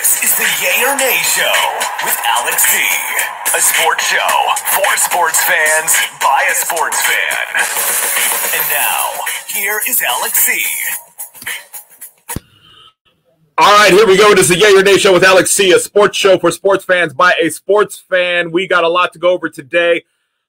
This is the Yay or Nay Show with Alex C. A sports show for sports fans by a sports fan. And now, here is Alex C. All right, here we go. This is the Yay or Nay Show with Alex C., a sports show for sports fans by a sports fan. We got a lot to go over today.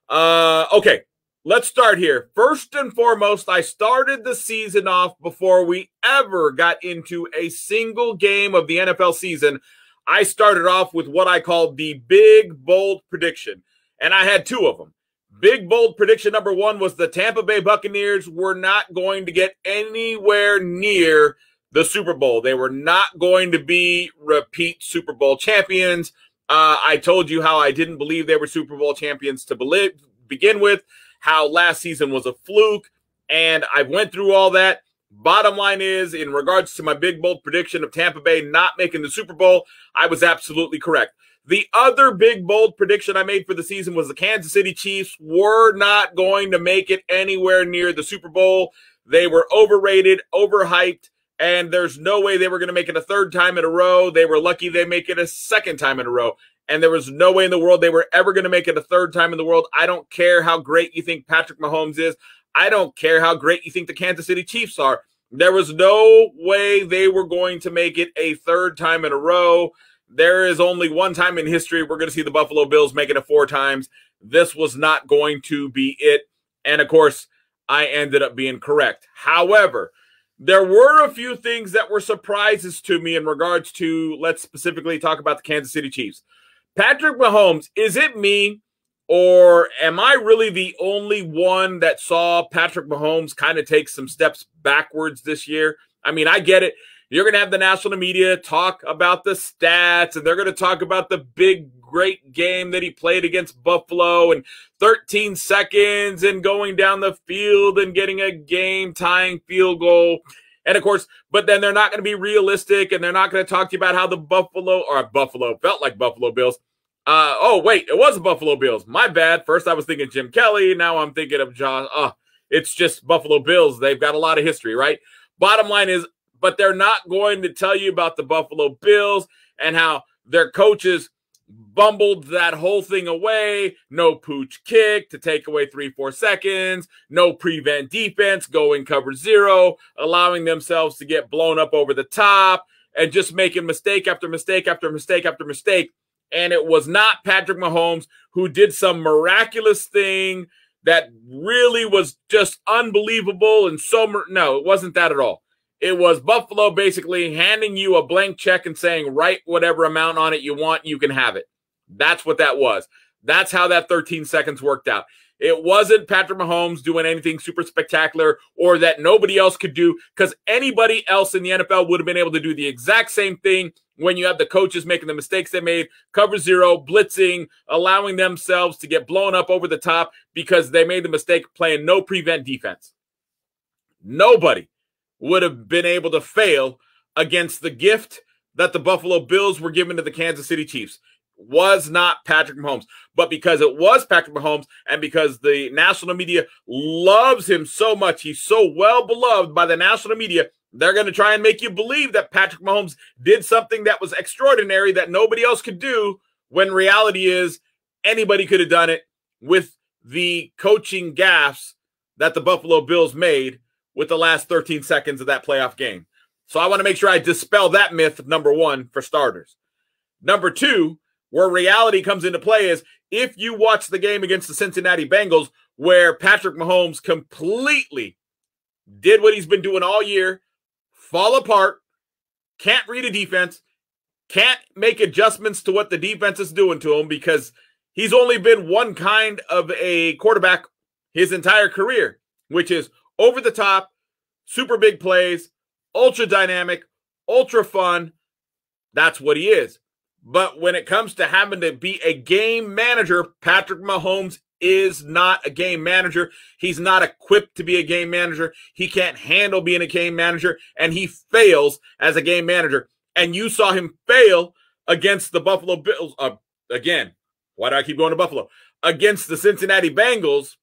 Okay, let's start here. First and foremost, I started the season off before we ever got into a single game of the NFL season. I started off with what I called the big, bold prediction, and I had two of them. Big, bold prediction number one was the Tampa Bay Buccaneers were not going to get anywhere near the Super Bowl. They were not going to be repeat Super Bowl champions. I told you how I didn't believe they were Super Bowl champions to begin with, how last season was a fluke, and I went through all that. Bottom line is, in regards to my big, bold prediction of Tampa Bay not making the Super Bowl, I was absolutely correct. The other big, bold prediction I made for the season was the Kansas City Chiefs were not going to make it anywhere near the Super Bowl. They were overrated, overhyped, and there's no way they were going to make it a third time in a row. They were lucky they make it a second time in a row. And there was no way in the world they were ever going to make it a third time in the world. I don't care how great you think Patrick Mahomes is. I don't care how great you think the Kansas City Chiefs are. There was no way they were going to make it a third time in a row. There is only one time in history we're going to see the Buffalo Bills make it 4 times. This was not going to be it. And, of course, I ended up being correct. However, there were a few things that were surprises to me in regards to, let's specifically talk about the Kansas City Chiefs. Patrick Mahomes, is it me, or am I really the only one that saw Patrick Mahomes kind of take some steps backwards this year? I mean, I get it. You're going to have the national media talk about the stats, and they're going to talk about the big, great game that he played against Buffalo and 13 seconds and going down the field and getting a game-tying field goal. And, of course, but then they're not going to be realistic, and they're not going to talk to you about how the Buffalo felt like Buffalo Bills. Oh, wait, it was the Buffalo Bills. My bad. First I was thinking Jim Kelly. Now I'm thinking of John. It's just Buffalo Bills. They've got a lot of history, right? Bottom line is, but they're not going to tell you about the Buffalo Bills and how their coaches bumbled that whole thing away. No pooch kick to take away 3-4 seconds. No prevent defense, going cover 0, allowing themselves to get blown up over the top and just making mistake after mistake after mistake after mistake. And it was not Patrick Mahomes who did some miraculous thing that really was just unbelievable. And no, it wasn't that at all. It was Buffalo basically handing you a blank check and saying, write whatever amount on it you want, you can have it. That's what that was. That's how that 13 seconds worked out. It wasn't Patrick Mahomes doing anything super spectacular or that nobody else could do, because anybody else in the NFL would have been able to do the exact same thing when you have the coaches making the mistakes they made, cover 0, blitzing, allowing themselves to get blown up over the top because they made the mistake playing no prevent defense. Nobody would have been able to fail against the gift that the Buffalo Bills were given to the Kansas City Chiefs. Was not Patrick Mahomes. But because it was Patrick Mahomes and because the national media loves him so much, he's so well beloved by the national media, they're going to try and make you believe that Patrick Mahomes did something that was extraordinary that nobody else could do, when reality is anybody could have done it with the coaching gaffes that the Buffalo Bills made with the last 13 seconds of that playoff game. So I want to make sure I dispel that myth, number one, for starters. Number two, where reality comes into play is if you watch the game against the Cincinnati Bengals, where Patrick Mahomes completely did what he's been doing all year, fall apart, can't read a defense, can't make adjustments to what the defense is doing to him because he's only been one kind of a quarterback his entire career, which is over the top, super big plays, ultra dynamic, ultra fun. That's what he is. But when it comes to having to be a game manager, Patrick Mahomes is not a game manager. He's not equipped to be a game manager. He can't handle being a game manager, and he fails as a game manager. And you saw him fail against the Buffalo Bills. Again, why do I keep going to Buffalo? Against the Cincinnati Bengals.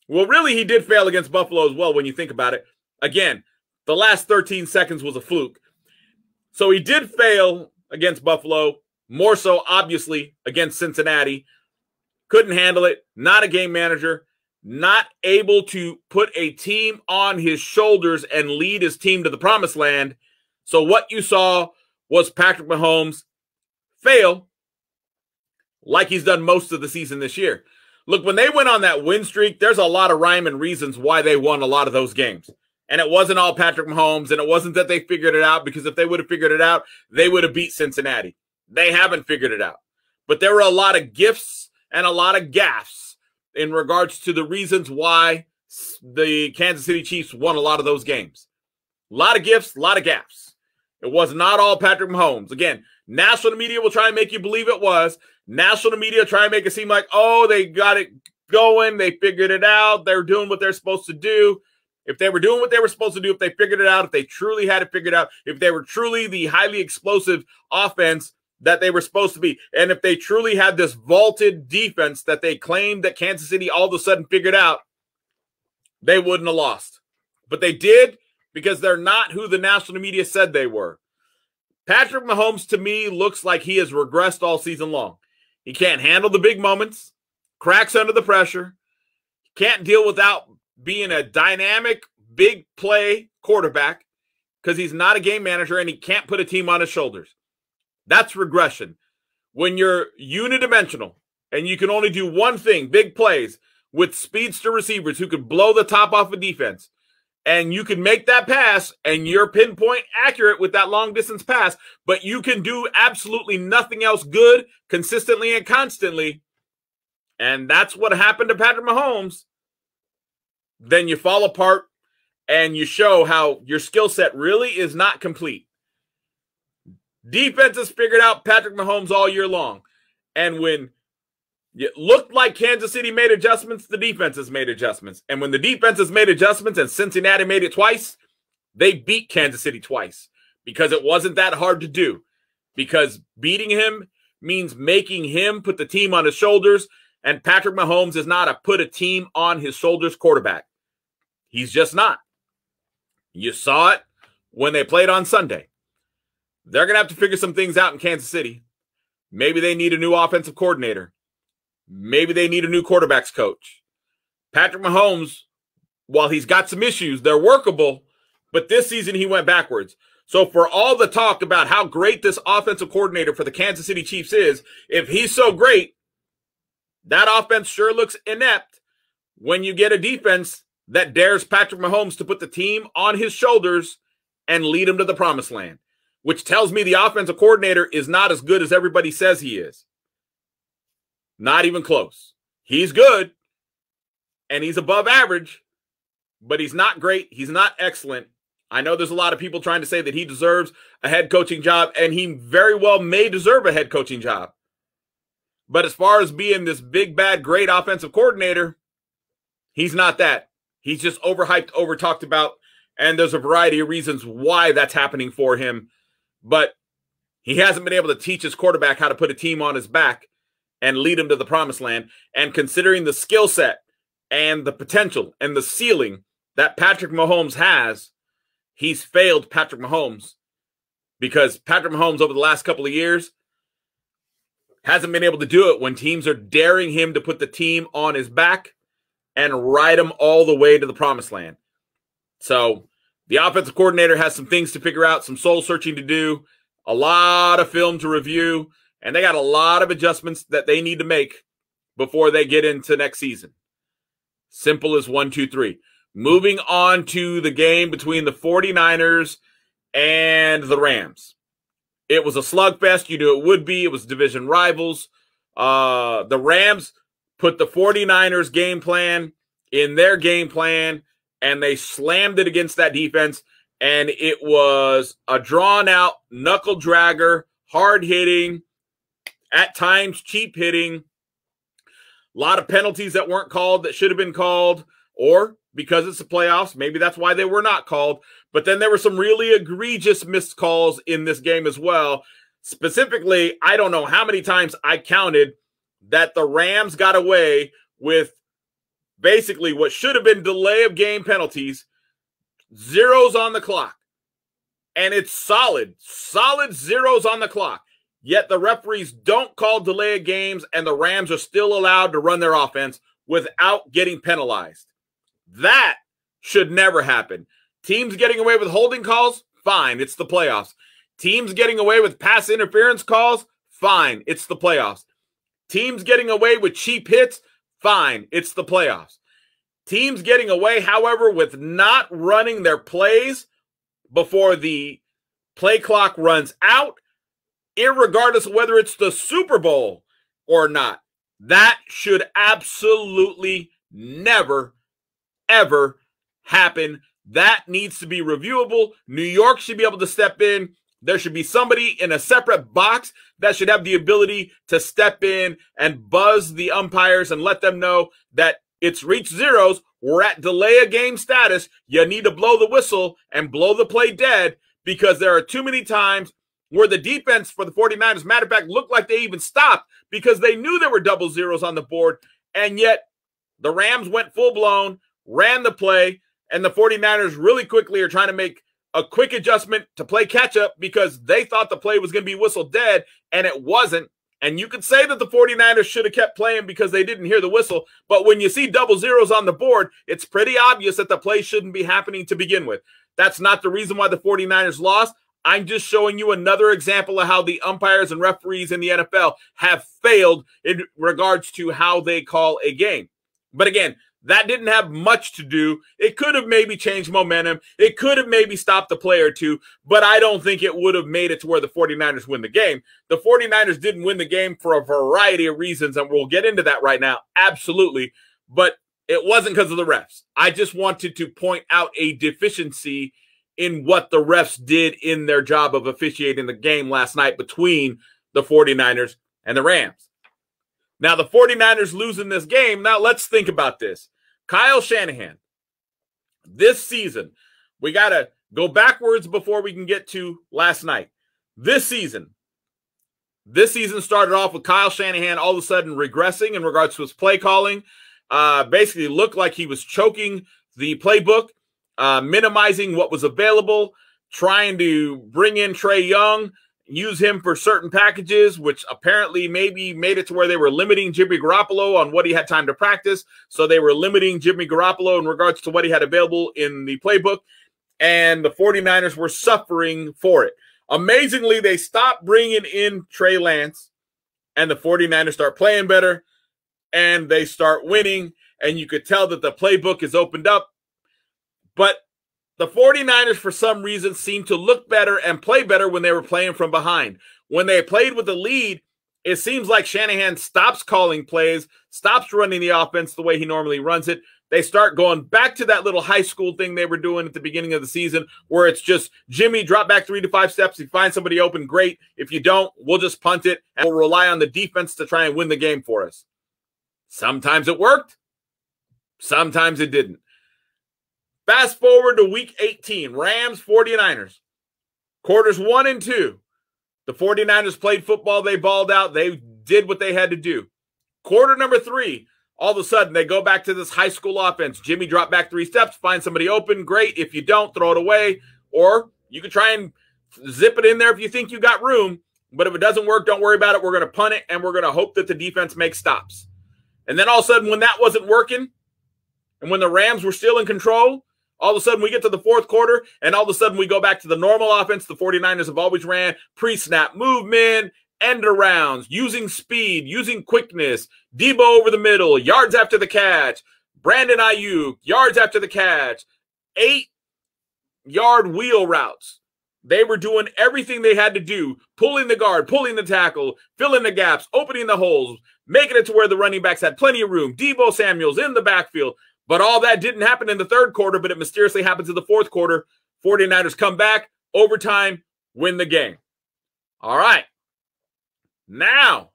Well, really, he did fail against Buffalo as well when you think about it. Again, the last 13 seconds was a fluke. So he did fail against Buffalo, more so, obviously, against Cincinnati. Couldn't handle it, not a game manager, not able to put a team on his shoulders and lead his team to the promised land. So what you saw was Patrick Mahomes fail like he's done most of the season this year. Look, when they went on that win streak, there's a lot of rhyme and reasons why they won a lot of those games. And it wasn't all Patrick Mahomes, and it wasn't that they figured it out, because if they would have figured it out, they would have beat Cincinnati. They haven't figured it out. But there were a lot of gifts and a lot of gaffes in regards to the reasons why the Kansas City Chiefs won a lot of those games. A lot of gifts, a lot of gaffes. It was not all Patrick Mahomes. Again, national media will try and make you believe it was. National media try and make it seem like, oh, they got it going. They figured it out. They're doing what they're supposed to do. If they were doing what they were supposed to do, if they figured it out, if they truly had it figured out, if they were truly the highly explosive offense that they were supposed to be, and if they truly had this vaulted defense that they claimed that Kansas City all of a sudden figured out, they wouldn't have lost. But they did, because they're not who the national media said they were. Patrick Mahomes, to me, looks like he has regressed all season long. He can't handle the big moments, cracks under the pressure, can't deal without being a dynamic, big play quarterback, because he's not a game manager and he can't put a team on his shoulders. That's regression. When you're unidimensional and you can only do one thing, big plays, with speedster receivers who could blow the top off a defense, and you can make that pass and you're pinpoint accurate with that long distance pass, but you can do absolutely nothing else good, consistently and constantly, and that's what happened to Patrick Mahomes, then you fall apart and you show how your skill set really is not complete. Defenses figured out Patrick Mahomes all year long. And when it looked like Kansas City made adjustments, the defenses made adjustments. And when the defenses made adjustments and Cincinnati made it twice, they beat Kansas City twice, because it wasn't that hard to do. Because beating him means making him put the team on his shoulders, and Patrick Mahomes is not a put a team on his shoulders quarterback. He's just not. You saw it when they played on Sunday. They're going to have to figure some things out in Kansas City. Maybe they need a new offensive coordinator. Maybe they need a new quarterbacks coach. Patrick Mahomes, while he's got some issues, they're workable, but this season he went backwards. So for all the talk about how great this offensive coordinator for the Kansas City Chiefs is, if he's so great, that offense sure looks inept when you get a defense that dares Patrick Mahomes to put the team on his shoulders and lead him to the promised land, which tells me the offensive coordinator is not as good as everybody says he is. Not even close. He's good, and he's above average, but he's not great. He's not excellent. I know there's a lot of people trying to say that he deserves a head coaching job, and he very well may deserve a head coaching job. But as far as being this big, bad, great offensive coordinator, he's not that. He's just overhyped, over-talked about, and there's a variety of reasons why that's happening for him. But he hasn't been able to teach his quarterback how to put a team on his back and lead him to the promised land. And considering the skill set and the potential and the ceiling that Patrick Mahomes has, he's failed Patrick Mahomes, because Patrick Mahomes over the last couple of years hasn't been able to do it when teams are daring him to put the team on his back and ride him all the way to the promised land. So the offensive coordinator has some things to figure out, some soul searching to do, a lot of film to review, and they got a lot of adjustments that they need to make before they get into next season. Simple as 1, 2, 3. Moving on to the game between the 49ers and the Rams. It was a slugfest. You knew it would be. It was division rivals. The Rams put the 49ers game plan in their game plan, and they slammed it against that defense, and it was a drawn-out, knuckle-dragger, hard-hitting, at times cheap-hitting, a lot of penalties that weren't called that should have been called, or because it's the playoffs, maybe that's why they were not called. But then there were some really egregious missed calls in this game as well. Specifically, I don't know how many times I counted that the Rams got away with basically what should have been delay of game penalties, zeros on the clock. and it's solid zeros on the clock. Yet the referees don't call delay of games, and the Rams are still allowed to run their offense without getting penalized. That should never happen. Teams getting away with holding calls, fine, it's the playoffs. Teams getting away with pass interference calls, fine, it's the playoffs. Teams getting away with cheap hits, fine, it's the playoffs. Teams getting away, however, with not running their plays before the play clock runs out, irregardless of whether it's the Super Bowl or not, that should absolutely never, ever happen. That needs to be reviewable. New York should be able to step in. There should be somebody in a separate box that should have the ability to step in and buzz the umpires and let them know that it's reached zeros. We're at delay of game status. You need to blow the whistle and blow the play dead, because there are too many times where the defense for the 49ers, matter of fact, looked like they even stopped because they knew there were double zeros on the board, and yet the Rams went full-blown, ran the play, and the 49ers really quickly are trying to make a quick adjustment to play catch-up because they thought the play was going to be whistle dead, and it wasn't. And you could say that the 49ers should have kept playing because they didn't hear the whistle, but when you see double zeros on the board, it's pretty obvious that the play shouldn't be happening to begin with. That's not the reason why the 49ers lost. I'm just showing you another example of how the umpires and referees in the NFL have failed in regards to how they call a game. But again, that didn't have much to do. It could have maybe changed momentum. It could have maybe stopped a play or two, but I don't think it would have made it to where the 49ers win the game. The 49ers didn't win the game for a variety of reasons, and we'll get into that right now. Absolutely. But it wasn't because of the refs. I just wanted to point out a deficiency in what the refs did in their job of officiating the game last night between the 49ers and the Rams. Now, the 49ers losing this game. Now, let's think about this. Kyle Shanahan, this season, we got to go backwards before we can get to last night. This season started off with Kyle Shanahan all of a sudden regressing in regards to his play calling. Basically looked like he was choking the playbook, minimizing what was available, trying to bring in Trey Young, use him for certain packages, which apparently maybe made it to where they were limiting Jimmy Garoppolo on what he had time to practice. So they were limiting Jimmy Garoppolo in regards to what he had available in the playbook, and the 49ers were suffering for it. Amazingly, they stopped bringing in Trey Lance, and the 49ers start playing better, and they start winning, and you could tell that the playbook is opened up. But the 49ers, for some reason, seemed to look better and play better when they were playing from behind. When they played with the lead, it seems like Shanahan stops calling plays, stops running the offense the way he normally runs it. They start going back to that little high school thing they were doing at the beginning of the season, where it's just, Jimmy, drop back 3 to 5 steps. If you find somebody open, great. If you don't, we'll just punt it, and we'll rely on the defense to try and win the game for us. Sometimes it worked. Sometimes it didn't. Fast forward to week 18, Rams, 49ers. Quarters 1 and 2. The 49ers played football. They balled out. They did what they had to do. Quarter number 3, all of a sudden, they go back to this high school offense. Jimmy, drop back 3 steps, find somebody open. Great. If you don't, throw it away. Or you can try and zip it in there if you think you got room. But if it doesn't work, don't worry about it. We're going to punt it, and we're going to hope that the defense makes stops. And then all of a sudden, when that wasn't working, and when the Rams were still in control, all of a sudden we get to the fourth quarter, and all of a sudden we go back to the normal offense the 49ers have always ran: pre-snap movement, end arounds, using speed, using quickness, Debo over the middle, yards after the catch, Brandon Ayuk, yards after the catch, 8-yard wheel routes. They were doing everything they had to do, pulling the guard, pulling the tackle, filling the gaps, opening the holes, making it to where the running backs had plenty of room. Debo Samuel's in the backfield. But all that didn't happen in the third quarter, but it mysteriously happens in the fourth quarter. 49ers come back, overtime, win the game. All right. Now,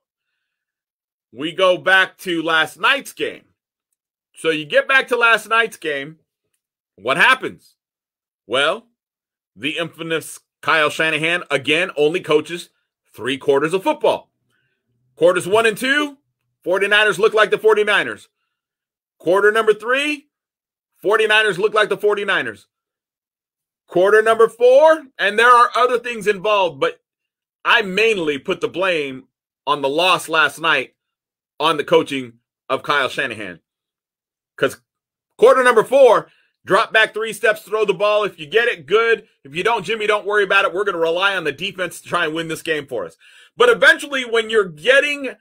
we go back to last night's game. So you get back to last night's game. What happens? Well, the infamous Kyle Shanahan, again, only coaches 3 quarters of football. Quarters 1 and 2, 49ers look like the 49ers. Quarter number 3, 49ers look like the 49ers. Quarter number 4, and there are other things involved, but I mainly put the blame on the loss last night on the coaching of Kyle Shanahan. Because quarter number 4, drop back 3 steps, throw the ball. If you get it, good. If you don't, Jimmy, don't worry about it. We're going to rely on the defense to try and win this game for us. But eventually, when you're getting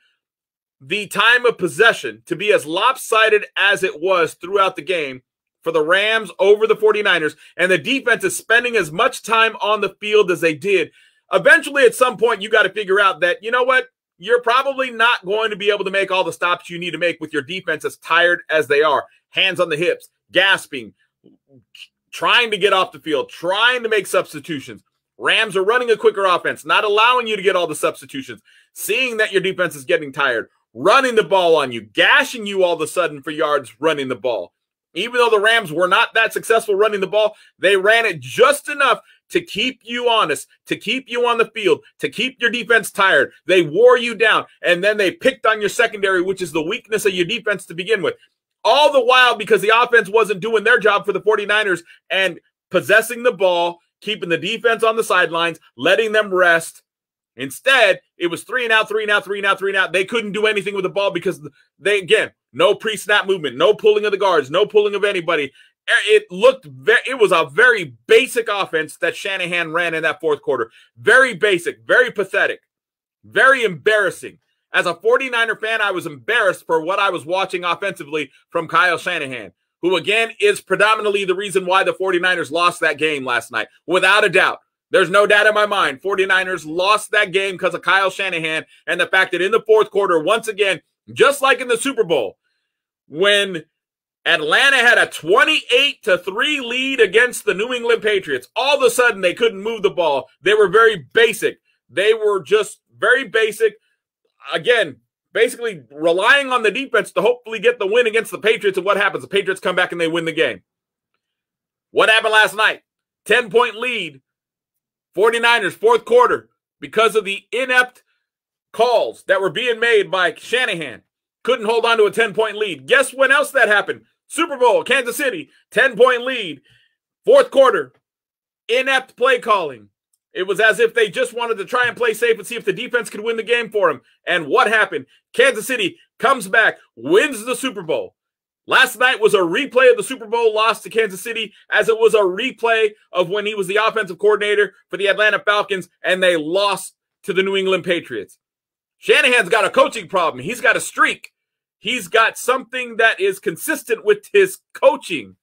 the time of possession to be as lopsided as it was throughout the game for the Rams over the 49ers, and the defense is spending as much time on the field as they did, eventually at some point you got to figure out that, you know what, you're probably not going to be able to make all the stops you need to make with your defense as tired as they are. Hands on the hips, gasping, trying to get off the field, trying to make substitutions. Rams are running a quicker offense, not allowing you to get all the substitutions, seeing that your defense is getting tired, running the ball on you, gashing you all of a sudden for yards running the ball. Even though the Rams were not that successful running the ball, they ran it just enough to keep you honest, to keep you on the field, to keep your defense tired. They wore you down, and then they picked on your secondary, which is the weakness of your defense to begin with. All the while because the offense wasn't doing their job for the 49ers and possessing the ball, keeping the defense on the sidelines, letting them rest. Instead, it was 3 and out, 3 and out, 3 and out, 3 and out. They couldn't do anything with the ball because they, again, no pre-snap movement, no pulling of the guards, no pulling of anybody. It was a very basic offense that Shanahan ran in that fourth quarter. Very basic, very pathetic, very embarrassing. As a 49er fan, I was embarrassed for what I was watching offensively from Kyle Shanahan, who, again, is predominantly the reason why the 49ers lost that game last night, without a doubt. There's no doubt in my mind. 49ers lost that game because of Kyle Shanahan and the fact that in the fourth quarter, once again, just like in the Super Bowl, when Atlanta had a 28-3 lead against the New England Patriots, all of a sudden they couldn't move the ball. They were very basic. They were just very basic. Again, basically relying on the defense to hopefully get the win against the Patriots. And what happens? The Patriots come back and they win the game. What happened last night? 10-point lead. 49ers, fourth quarter, because of the inept calls that were being made by Shanahan. Couldn't hold on to a 10-point lead. Guess when else that happened? Super Bowl, Kansas City, 10-point lead. Fourth quarter, inept play calling. It was as if they just wanted to try and play safe and see if the defense could win the game for them. And what happened? Kansas City comes back, wins the Super Bowl. Last night was a replay of the Super Bowl loss to Kansas City, as it was a replay of when he was the offensive coordinator for the Atlanta Falcons and they lost to the New England Patriots. Shanahan's got a coaching problem. He's got a streak. He's got something that is consistent with his coaching.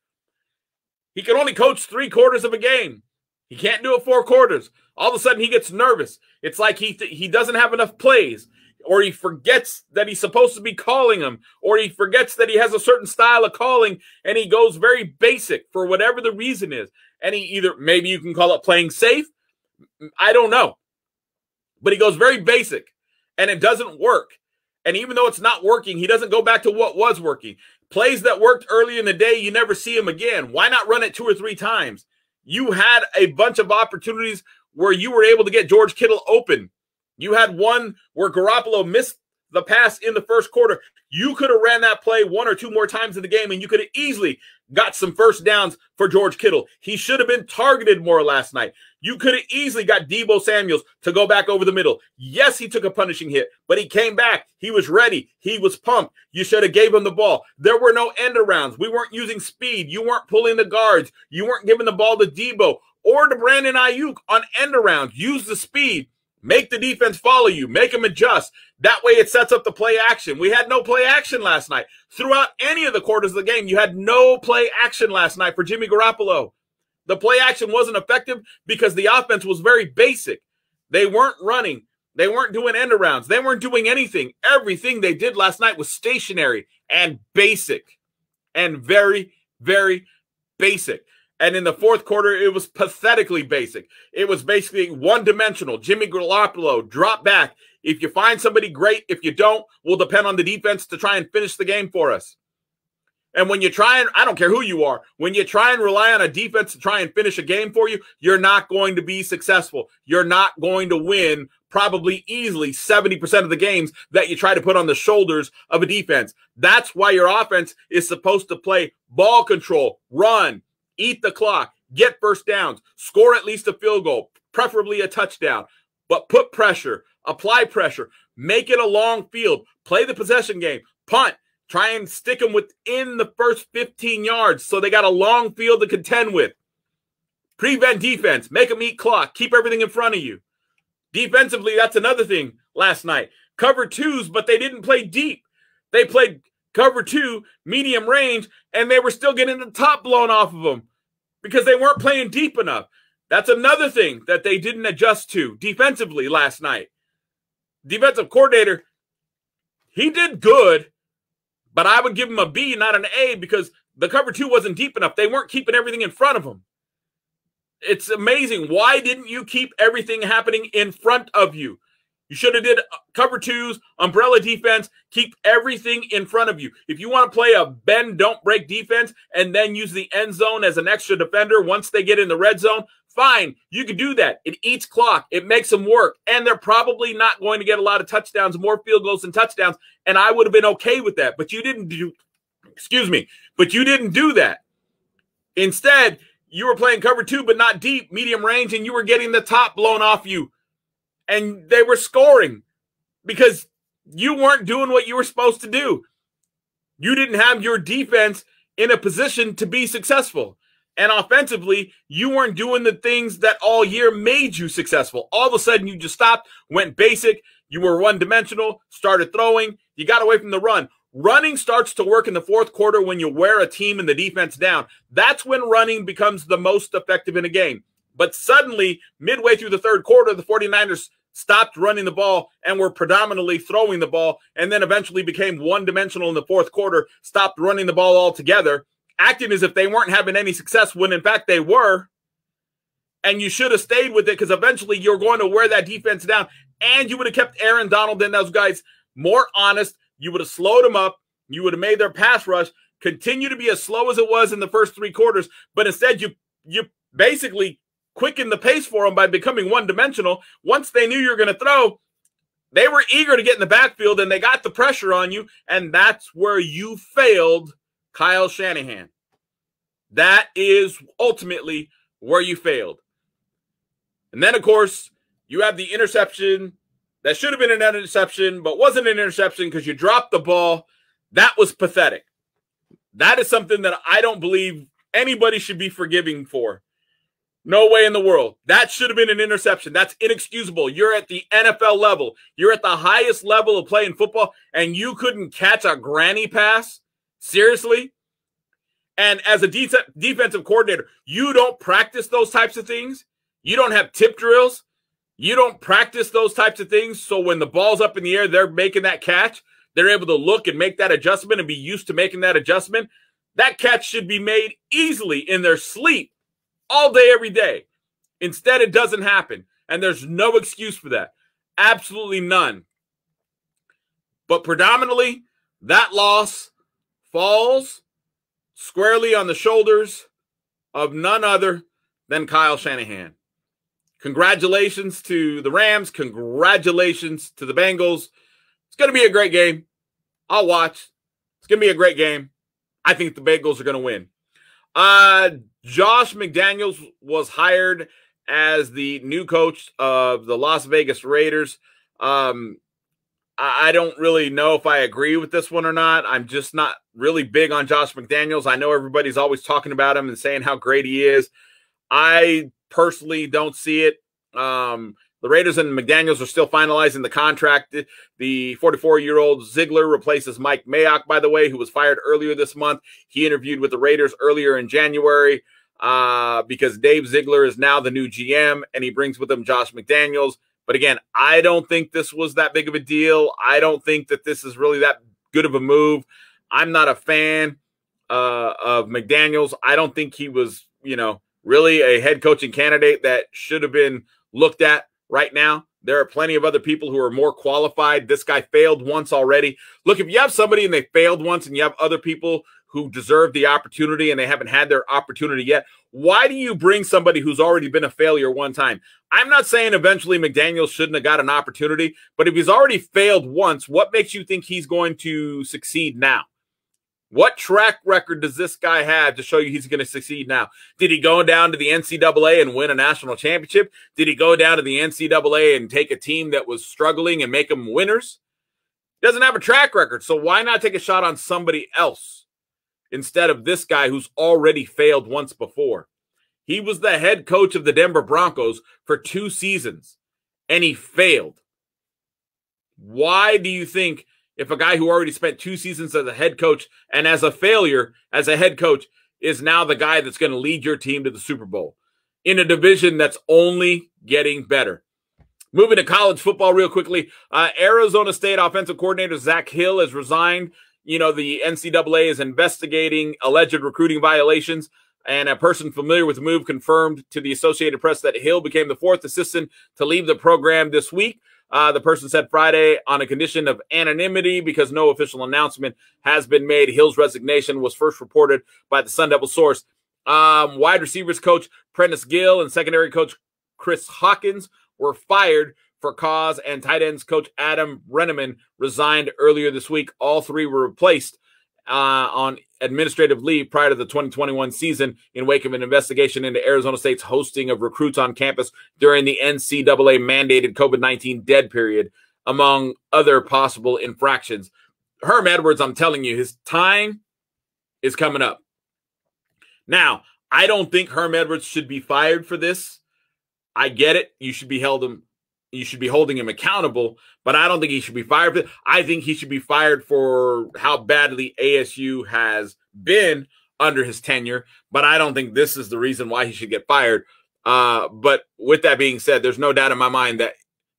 He can only coach 3 quarters of a game. He can't do it 4 quarters. All of a sudden, he gets nervous. It's like he doesn't have enough plays, or he forgets that he's supposed to be calling them, or he forgets that he has a certain style of calling, and he goes very basic for whatever the reason is. And he either, maybe you can call it playing safe, I don't know. But he goes very basic, and it doesn't work. And even though it's not working, he doesn't go back to what was working. Plays that worked early in the day, you never see them again. Why not run it 2 or 3 times? You had a bunch of opportunities where you were able to get George Kittle open. You had one where Garoppolo missed the pass in the first quarter. You could have ran that play 1 or 2 more times in the game, and you could have easily got some first downs for George Kittle. He should have been targeted more last night. You could have easily got Deebo Samuels to go back over the middle. Yes, he took a punishing hit, but he came back. He was ready. He was pumped. You should have gave him the ball. There were no end arounds. We weren't using speed. You weren't pulling the guards. You weren't giving the ball to Deebo or to Brandon Ayuk on end arounds. Use the speed. Make the defense follow you. Make them adjust. That way it sets up the play action. We had no play action last night. Throughout any of the quarters of the game, you had no play action last night for Jimmy Garoppolo. The play action wasn't effective because the offense was very basic. They weren't running. They weren't doing end arounds. They weren't doing anything. Everything they did last night was stationary and basic and very, very basic. And in the fourth quarter, it was pathetically basic. It was basically one-dimensional. Jimmy Garoppolo, drop back. If you find somebody, great. If you don't, we'll depend on the defense to try and finish the game for us. And when you try and, I don't care who you are, when you try and rely on a defense to try and finish a game for you, you're not going to be successful. You're not going to win probably easily 70% of the games that you try to put on the shoulders of a defense. That's why your offense is supposed to play ball control, run, eat the clock, get first downs, score at least a field goal, preferably a touchdown, but put pressure, apply pressure, make it a long field, play the possession game, punt, try and stick them within the first 15 yards so they got a long field to contend with. Prevent defense, make them eat clock, keep everything in front of you. Defensively, that's another thing last night. Cover twos, but they didn't play deep. They played cover two, medium range, and they were still getting the top blown off of them because they weren't playing deep enough. That's another thing that they didn't adjust to defensively last night. Defensive coordinator, he did good, but I would give him a B, not an A, because the cover two wasn't deep enough. They weren't keeping everything in front of them. It's amazing. Why didn't you keep everything happening in front of you? You should have did cover twos, umbrella defense, keep everything in front of you. If you want to play a bend, don't break defense and then use the end zone as an extra defender once they get in the red zone, fine. You can do that. It eats clock. It makes them work. And they're probably not going to get a lot of touchdowns, more field goals than touchdowns. And I would have been okay with that. But you didn't do, but you didn't do that. Instead, you were playing cover two, but not deep, medium range, and you were getting the top blown off you. And they were scoring because you weren't doing what you were supposed to do. You didn't have your defense in a position to be successful. And offensively, you weren't doing the things that all year made you successful. All of a sudden, you just stopped, went basic. You were one-dimensional, started throwing. You got away from the run. Running starts to work in the fourth quarter when you wear a team and the defense down. That's when running becomes the most effective in a game. But suddenly, midway through the third quarter, the 49ers stopped running the ball and were predominantly throwing the ball, and then eventually became one-dimensional in the fourth quarter, stopped running the ball altogether, acting as if they weren't having any success when, in fact, they were. And you should have stayed with it because eventually you're going to wear that defense down, and you would have kept Aaron Donald and those guys more honest. You would have slowed them up. You would have made their pass rush continue to be as slow as it was in the first three quarters, but instead you basically quicken the pace for them by becoming one-dimensional. Once they knew you were going to throw, they were eager to get in the backfield, and they got the pressure on you, and that's where you failed Kyle Shanahan. That is ultimately where you failed. And then, of course, you have the interception that should have been an interception, but wasn't an interception because you dropped the ball. That was pathetic. That is something that I don't believe anybody should be forgiving for. No way in the world. That should have been an interception. That's inexcusable. You're at the NFL level. You're at the highest level of playing football, and you couldn't catch a granny pass? Seriously? And as a defensive coordinator, you don't practice those types of things? You don't have tip drills? You don't practice those types of things so when the ball's up in the air, they're making that catch? They're able to look and make that adjustment and be used to making that adjustment? That catch should be made easily in their sleep. All day, every day. Instead, it doesn't happen. And there's no excuse for that. Absolutely none. But predominantly, that loss falls squarely on the shoulders of none other than Kyle Shanahan. Congratulations to the Rams. Congratulations to the Bengals. It's going to be a great game. I'll watch. It's going to be a great game. I think the Bengals are going to win. Josh McDaniels was hired as the new coach of the Las Vegas Raiders. I don't really know if I agree with this one or not. I'm just not really big on Josh McDaniels. I know everybody's always talking about him and saying how great he is. I personally don't see it. The Raiders and McDaniels are still finalizing the contract. The 44-year-old Ziegler replaces Mike Mayock, by the way, who was fired earlier this month. He interviewed with the Raiders earlier in January because Dave Ziegler is now the new GM, and he brings with him Josh McDaniels. But again, I don't think this was that big of a deal. I don't think that this is really that good of a move. I'm not a fan of McDaniels. I don't think he was, really a head coaching candidate that should have been looked at right now. There are plenty of other people who are more qualified. This guy failed once already. Look, if you have somebody and they failed once and you have other people who deserve the opportunity and they haven't had their opportunity yet, why do you bring somebody who's already been a failure one time? I'm not saying eventually McDaniels shouldn't have got an opportunity, but if he's already failed once, what makes you think he's going to succeed now? What track record does this guy have to show you he's going to succeed now? Did he go down to the NCAA and win a national championship? Did he go down to the NCAA and take a team that was struggling and make them winners? He doesn't have a track record, so why not take a shot on somebody else instead of this guy who's already failed once before? He was the head coach of the Denver Broncos for 2 seasons, and he failed. Why do you think if a guy who already spent 2 seasons as a head coach and as a failure as a head coach is now the guy that's going to lead your team to the Super Bowl in a division that's only getting better? Moving to college football real quickly, Arizona State offensive coordinator Zach Hill has resigned. You know, the NCAA is investigating alleged recruiting violations, and a person familiar with the move confirmed to the Associated Press that Hill became the 4th assistant to leave the program this week. The person said Friday on a condition of anonymity because no official announcement has been made. Hill's resignation was first reported by the Sun Devil source. Wide receivers coach Prentice Gill and secondary coach Chris Hawkins were fired for cause, and tight ends coach Adam Brenneman resigned earlier this week. All 3 were replaced on administrative leave prior to the 2021 season in wake of an investigation into Arizona State's hosting of recruits on campus during the NCAA mandated COVID-19 dead period, among other possible infractions. Herm Edwards, I'm telling you, his time is coming up. Now, I don't think Herm Edwards should be fired for this. I get it. You should be holding him accountable, but I don't think he should be fired for it. I think he should be fired for how badly ASU has been under his tenure, but I don't think this is the reason why he should get fired. But with that being said, there's no doubt in my mind that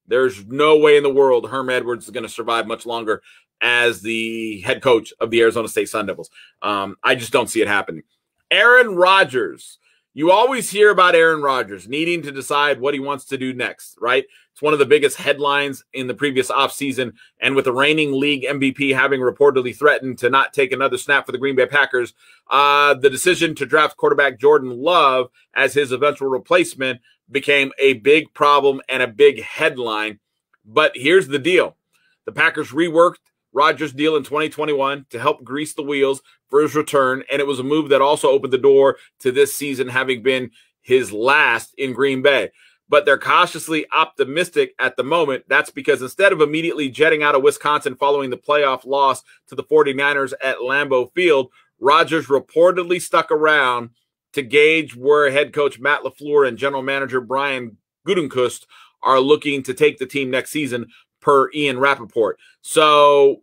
there's no way in the world Herm Edwards is going to survive much longer as the head coach of the Arizona State Sun Devils. I just don't see it happening. Aaron Rodgers. You always hear about Aaron Rodgers needing to decide what he wants to do next, right? It's one of the biggest headlines in the previous offseason, and with the reigning league MVP having reportedly threatened to not take another snap for the Green Bay Packers, the decision to draft quarterback Jordan Love as his eventual replacement became a big problem and a big headline. But here's the deal. The Packers reworked Rodgers' deal in 2021 to help grease the wheels for his return, and it was a move that also opened the door to this season having been his last in Green Bay. But they're cautiously optimistic at the moment. That's because instead of immediately jetting out of Wisconsin following the playoff loss to the 49ers at Lambeau Field, Rodgers reportedly stuck around to gauge where head coach Matt LaFleur and general manager Brian Gutekunst are looking to take the team next season, per Ian Rappaport. So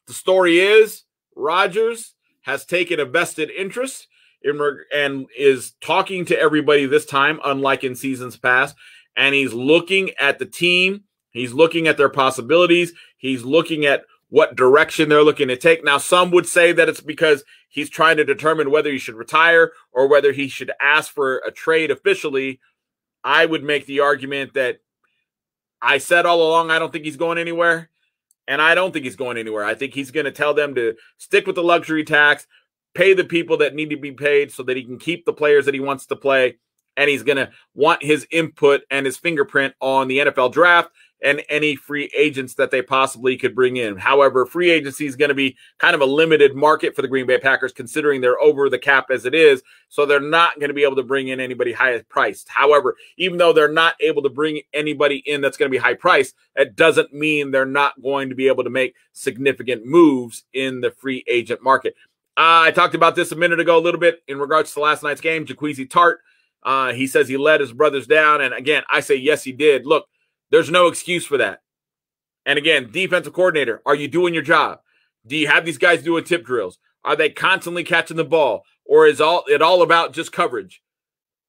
the story is Rodgers has taken a vested interest and is talking to everybody this time, unlike in seasons past. And he's looking at the team. He's looking at their possibilities. He's looking at what direction they're looking to take. Now, some would say that it's because he's trying to determine whether he should retire or whether he should ask for a trade officially. I would make the argument that I said all along I don't think he's going anywhere, and I don't think he's going anywhere. I think he's going to tell them to stick with the luxury tax, pay the people that need to be paid so that he can keep the players that he wants to play, and he's going to want his input and his fingerprint on the NFL draft and any free agents that they possibly could bring in. However, free agency is going to be kind of a limited market for the Green Bay Packers, considering they're over the cap as it is, so they're not going to be able to bring in anybody high priced. However, even though they're not able to bring anybody in that's going to be high priced, that doesn't mean they're not going to be able to make significant moves in the free agent market. I talked about this a minute ago a little bit in regards to last night's game. Jaquezie Tart, he says he let his brothers down, and again, I say yes, he did. Look, there's no excuse for that. And again, defensive coordinator, are you doing your job? Do you have these guys doing tip drills? Are they constantly catching the ball? Or is it all about just coverage?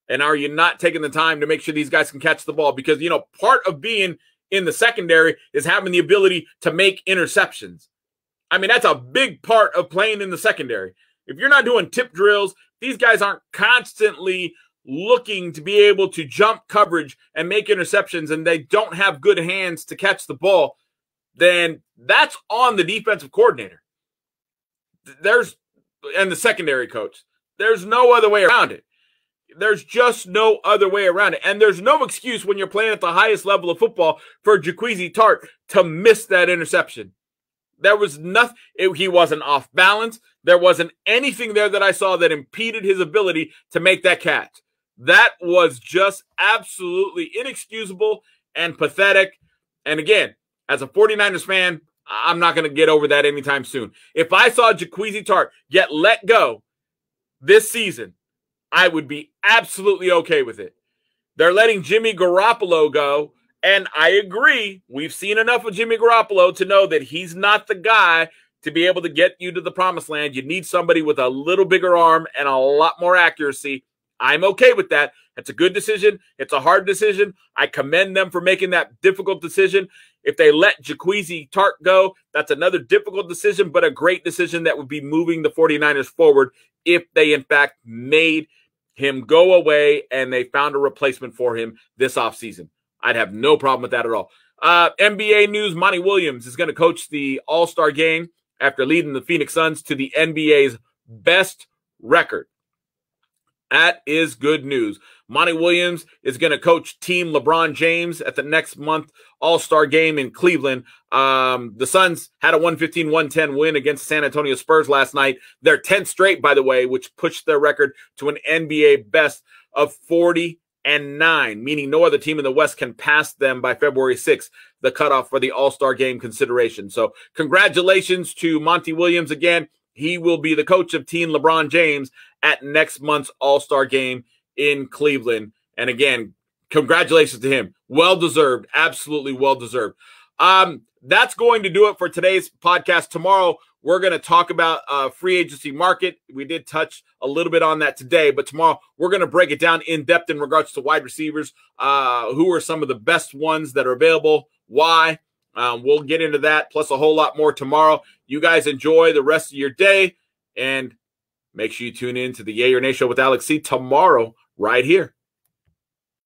And are you not taking the time to make sure these guys can catch the ball? Because, you know, part of being in the secondary is having the ability to make interceptions. I mean, that's a big part of playing in the secondary. If you're not doing tip drills, these guys aren't constantly looking to be able to jump coverage and make interceptions, and they don't have good hands to catch the ball, then that's on the defensive coordinator. And the secondary coach. There's no other way around it. There's just no other way around it. And there's no excuse when you're playing at the highest level of football for Jaquezie Tart to miss that interception. There was nothing. He wasn't off balance. There wasn't anything there that I saw that impeded his ability to make that catch. That was just absolutely inexcusable and pathetic. And again, as a 49ers fan, I'm not going to get over that anytime soon. If I saw Jaquezie Tart get let go this season, I would be absolutely okay with it. They're letting Jimmy Garoppolo go, and I agree. We've seen enough of Jimmy Garoppolo to know that he's not the guy to be able to get you to the promised land. You need somebody with a little bigger arm and a lot more accuracy. I'm okay with that. It's a good decision. It's a hard decision. I commend them for making that difficult decision. If they let Jaquezie Tart go, that's another difficult decision, but a great decision that would be moving the 49ers forward if they, in fact, made him go away and they found a replacement for him this offseason. I'd have no problem with that at all. NBA news, Monty Williams is going to coach the All-Star game after leading the Phoenix Suns to the NBA's best record. That is good news. Monty Williams is going to coach Team LeBron James at the next month All-Star game in Cleveland. The Suns had a 115-110 win against San Antonio Spurs last night. Their 10th straight, by the way, which pushed their record to an NBA best of 40-9, meaning no other team in the West can pass them by February 6th, the cutoff for the All-Star game consideration. So congratulations to Monty Williams again. He will be the coach of Team LeBron James at next month's All-Star game in Cleveland. And again, congratulations to him. Well-deserved. Absolutely well-deserved. That's going to do it for today's podcast. Tomorrow, we're going to talk about free agency market. We did touch a little bit on that today, but tomorrow we're going to break it down in depth in regards to wide receivers. Who are some of the best ones that are available? Why? We'll get into that, plus a whole lot more tomorrow. You guys enjoy the rest of your day, and make sure you tune in to the Yay or Nay Show with Alex C. tomorrow right here.